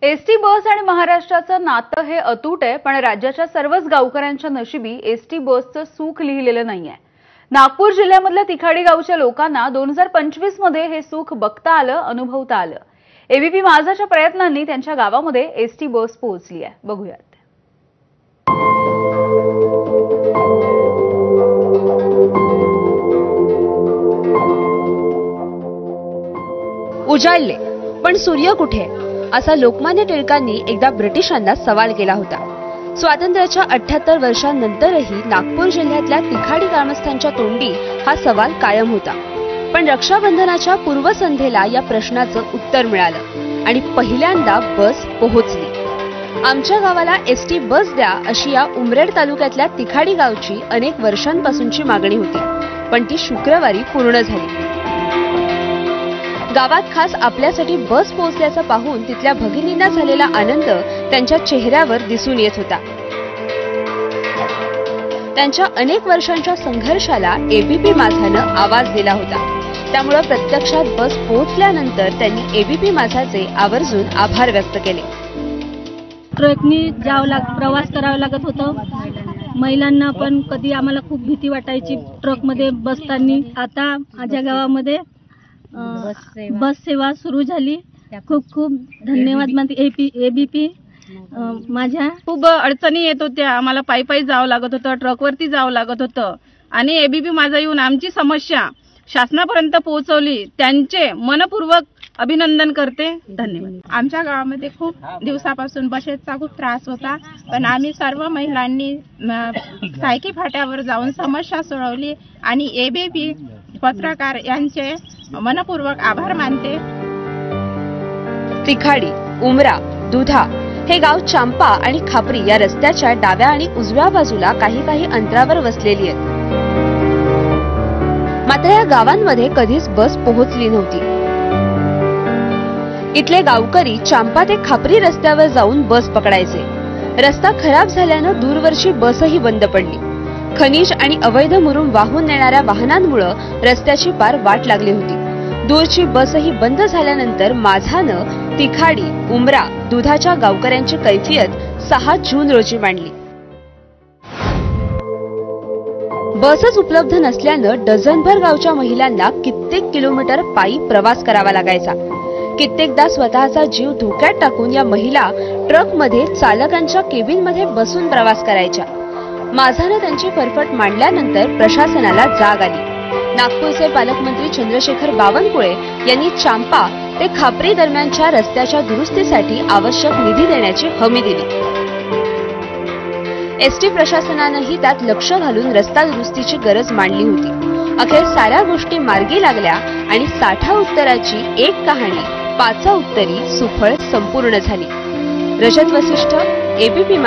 ST bus आणि महाराष्ट्राचं नातं हे अतूट आहे, पण राज्याच्या सर्वच गावकऱ्यांच्या नशिबी एसटी बसचं सुख लिहिलेलं नाहीये। नागपूर जिल्ह्यामधल्या तिखाडी गावच्या लोकांना 2025 मध्ये हे सुख बघता आलं, अनुभवता आलं। एबीपी माझाच्या प्रयत्नांनी त्यांच्या गावामध्ये एसटी बस पोहोचली आहे। बघूयात। उजाडले पण सूर्य कुठे, असा लोकमान्य टिळकांनी एकदा ब्रिटिशांना सवाल केला होता। स्वातंत्र्याच्या 78 वर्षांनंतरही नागपूर जिल्ह्यातल्या तिखाडी ग्रामस्थांच्या तोंडी हा सवाल कायम होता। पण रक्षाबंधनाच्या पूर्वसंध्येला या प्रश्नाचं उत्तर मिळालं आणि पहिल्यांदा बस पोहोचली। आमच्या गावाला एसटी बस द्या, अशी या उमरेड तालुक्यातल्या तिखाडी गावची अनेक वर्षांपासूनची मागणी होती, पण ती शुक्रवारी पूर्ण झाली। गावात खास आपल्यासाठी बस पोहोचल्याचं पाहून तिथल्या भगिनींना झालेला आनंद त्यांच्या चेहऱ्यावर दिसून येत होता। त्यांच्या अनेक वर्षांच्या संघर्षाला एबीपी माझानं आवाज दिला होता, त्यामुळे प्रत्यक्षात बस पोहोचल्यानंतर त्यांनी एबीपी माझाचे आवर्जून आभार व्यक्त केले। ट्रकनी प्रवास करावा लागत होतं। महिलांना पण कधी आम्हाला खूप भीती वाटायची ट्रकमध्ये बसताना। आता माझ्या गावामध्ये बस सेवा सुरू झाली। खूप खूप धन्यवाद मानते एबीपी माझ्या। खूप अडचणी येत होत्या, आम्हाला पायी पायी जावं लागत होतं, ट्रकवरती जावं लागत होतं आणि एबीपी माझा येऊन आमची समस्या शासनापर्यंत पोहोचवली, त्यांचे मनपूर्वक अभिनंदन करते। धन्यवाद। आमच्या गावामध्ये खूप दिवसापासून बसेसचा खूप त्रास होता, पण आम्ही सर्व महिलांनी सायकी फाट्यावर जाऊन समस्या सोडवली आणि एबीपी पत्रकार यांचे मनपूर्वक आभार मानते। तिखाडी, उमरा, दुधा हे गाव चांपा आणि खापरी या रस्त्याच्या डाव्या आणि उजव्या बाजूला काही अंतरावर वसलेली आहेत। मात्र या गावांमध्ये कधीच बस पोहोचली नव्हती। इथले गावकरी चांपा ते खापरी रस्त्यावर जाऊन बस पकडायचे। रस्ता खराब झाल्यानं दूरवरची बसही बंद पडली। खनिज आणि अवैध मुरुम वाहून नेणाऱ्या वाहनांमुळे रस्त्याची पार वाट लागली होती। दूरची बसही बंद झाल्यानंतर माझानं तिखाडी, उमरा, दुधाच्या गावकऱ्यांची कैफियत 6 जून रोजी मांडली। बसच उपलब्ध नसल्यानं डझनभर गावच्या महिलांना कित्येक किलोमीटर पायी प्रवास करावा लागायचा। कित्येकदा स्वतःचा जीव धोक्यात टाकून या महिला ट्रकमध्ये चालकांच्या केबिनमध्ये बसून प्रवास करायच्या। माझानं त्यांची फरफट मांडल्यानंतर प्रशासनाला जाग आली। नागपूरचे पालकमंत्री चंद्रशेखर बावनकुळे यांनी चांपा ते खापरी दरम्यानच्या रस्त्याच्या दुरुस्तीसाठी आवश्यक निधी देण्याची हमी दिली। एसटी प्रशासनानंही त्यात लक्ष घालून रस्ता दुरुस्तीची गरज मांडली होती। अखेर साऱ्या गोष्टी मार्गी लागल्या आणि 60 उत्तराची एक कहाणी 5 उत्तरी सुफळ संपूर्ण झाली। रजत वसिष्ठ, एबीपी।